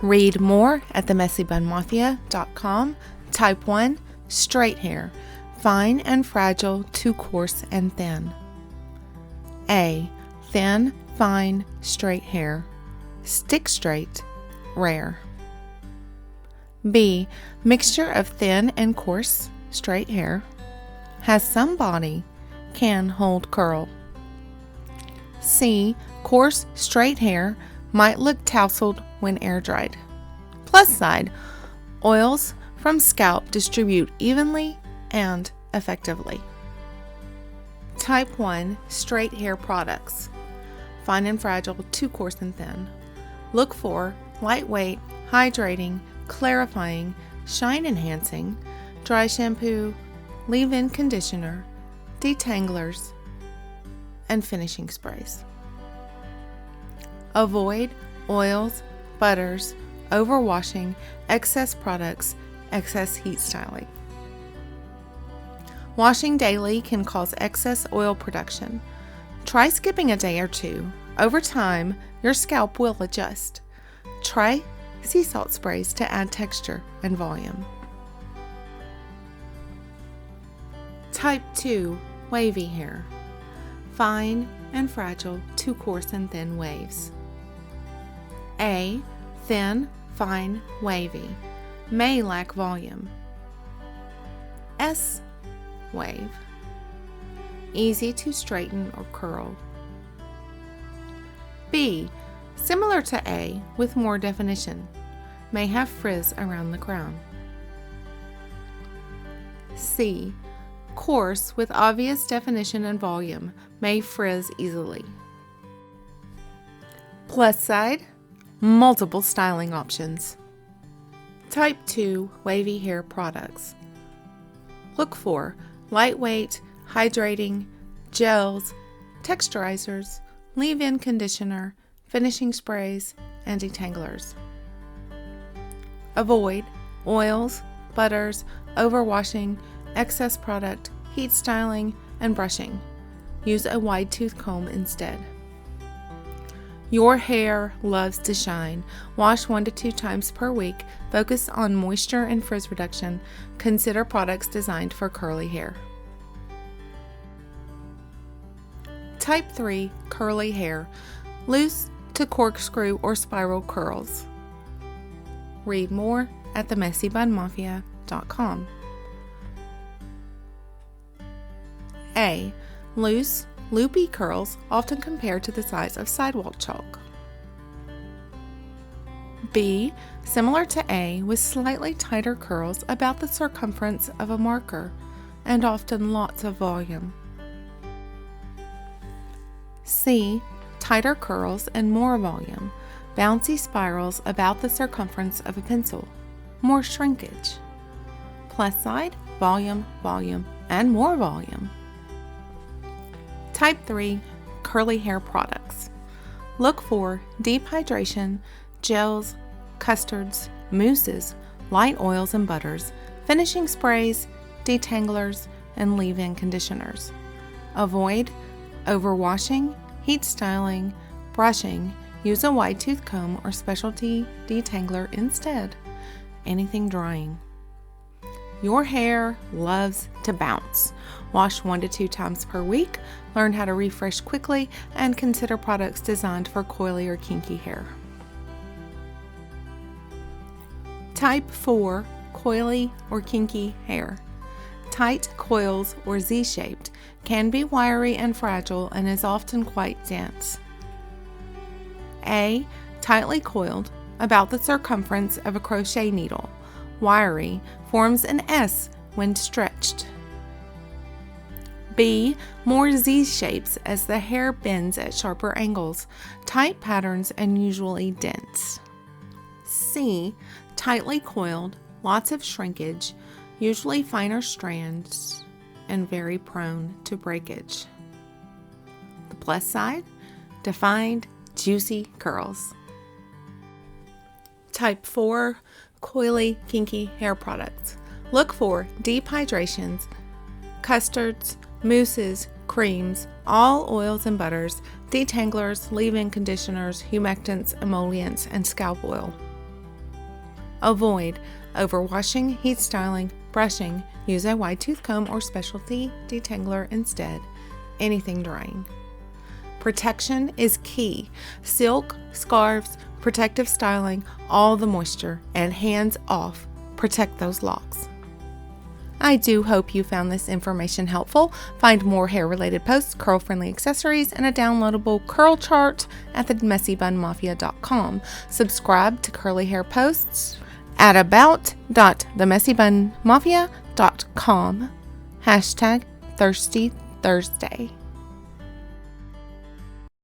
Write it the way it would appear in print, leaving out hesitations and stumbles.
Read more at themessybunmafia.com. Type 1, straight hair, fine and fragile to coarse and thin. A, thin, fine, straight hair, stick straight, rare. B, mixture of thin and coarse, straight hair, has some body, can hold curl. C, coarse, straight hair, might look tousled when air dried. Plus side, oils from scalp distribute evenly and effectively. Type 1, straight hair products, fine and fragile to coarse and thin. Look for lightweight, hydrating, clarifying, shine enhancing, dry shampoo, leave-in conditioner, detanglers, and finishing sprays. Avoid oils, butters, overwashing, excess products, excess heat styling. Washing daily can cause excess oil production. Try skipping a day or two. Over time, your scalp will adjust. Try sea salt sprays to add texture and volume. Type 2, wavy hair, fine and fragile to coarse and thin waves. A, thin, fine, wavy, may lack volume. S, wave, easy to straighten or curl. B, similar to A with more definition, may have frizz around the crown. C, coarse with obvious definition and volume, may frizz easily. Plus side, multiple styling options. Type 2, wavy hair products. Look for lightweight, hydrating, gels, texturizers, leave-in conditioner, finishing sprays, and detanglers. Avoid oils, butters, overwashing, excess product, heat styling, and brushing. Use a wide tooth comb instead. Your hair loves to shine. Wash 1 to 2 times per week. Focus on moisture and frizz reduction. Consider products designed for curly hair. Type 3, curly hair, loose to corkscrew or spiral curls. Read more at themessybunmafia.com. A, loose, loopy curls often compared to the size of sidewalk chalk. B, similar to A with slightly tighter curls about the circumference of a marker and often lots of volume. C, tighter curls and more volume, bouncy spirals about the circumference of a pencil, more shrinkage. Plus side, volume, volume, and more volume. Type 3, curly hair products. Look for deep hydration, gels, custards, mousses, light oils and butters, finishing sprays, detanglers, and leave-in conditioners. Avoid overwashing, heat styling, brushing. Use a wide tooth comb or specialty detangler instead. Anything drying. Your hair loves to bounce. Wash 1 to 2 times per week. Learn how to refresh quickly and consider products designed for coily or kinky hair. Type 4, coily or kinky hair. Tight coils or Z-shaped, can be wiry and fragile and is often quite dense. A, tightly coiled, about the circumference of a crochet needle. Wiry, forms an S when stretched. B, more Z shapes as the hair bends at sharper angles, tight patterns and usually dense. C, tightly coiled, lots of shrinkage, usually finer strands, and very prone to breakage. The plus side, defined, juicy curls. Type 4, coily, kinky hair products. Look for deep hydrations, custards, mousses, creams, all oils and butters, detanglers, leave-in conditioners, humectants, emollients, and scalp oil. Avoid overwashing, heat styling, brushing. Use a wide tooth comb or specialty detangler instead. Anything drying. Protection is key. Silk, scarves, protective styling, all the moisture, and hands off. Protect those locks. I do hope you found this information helpful. Find more hair-related posts, curl-friendly accessories, and a downloadable curl chart at themessybunmafia.com. Subscribe to Curly Hair Posts at about.themessybunmafia.com. #ThirstyThursday.